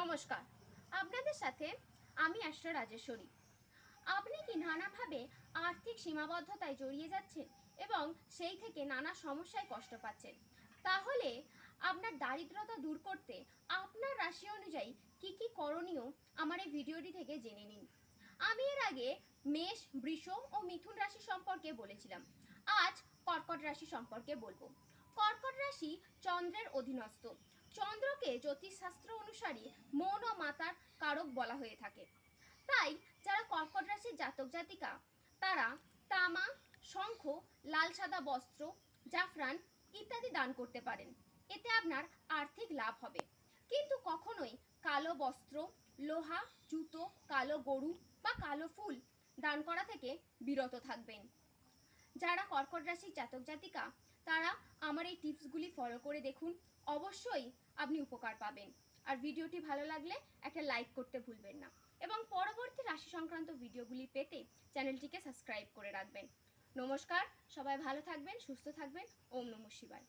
নমস্কার, আপনাদের সাথে আমি অ্যাস্ট্রো রাজেশ্বরী। আপনি কি নানাভাবে আর্থিক সীমাবদ্ধতায় জড়িয়ে যাচ্ছেন এবং সেই থেকে নানা সমস্যায় কষ্ট পাচ্ছেন? তাহলে আপনার দারিদ্রতা দূর করতে আপনার রাশি অনুযায়ী কি কি করণীয় আমার এই ভিডিওটি থেকে জেনে নিন। আমি এর আগে মেষ, বৃষ ও মিথুন রাশি সম্পর্কে বলেছিলাম। আজ কর্কট রাশি সম্পর্কে বলবো। কর্কট রাশি চন্দ্রের অধীনস্থ। চন্দ্রকে জ্যোতিষশাস্ত্র অনুসারে মন ও মাতার কারক বলা হয়ে থাকে। তাই যারা কর্কট রাশির জাতক জাতিকা তারা তামা, শঙ্খ, লাল সাদা বস্ত্র, জাফরান ইত্যাদি দান করতে পারেন। এতে আপনার আর্থিক লাভ হবে। কিন্তু কখনোই কালো বস্ত্র, লোহা, জুতো, কালো গরু বা কালো ফুল দান করা থেকে বিরত থাকবেন। যারা কর্কট রাশির জাতক জাতিকা তারা আমার এই টিপসগুলি ফলো করে দেখুন, অবশ্যই আপনি উপকার পাবেন। আর ভিডিওটি ভালো লাগলে একটা লাইক করতে ভুলবেন না এবং পরবর্তী রাশি সংক্রান্ত ভিডিওগুলি পেতে চ্যানেলটিকে সাবস্ক্রাইব করে রাখবেন। নমস্কার, সবাই ভালো থাকবেন, সুস্থ থাকবেন। ওম নমঃ শিবায়।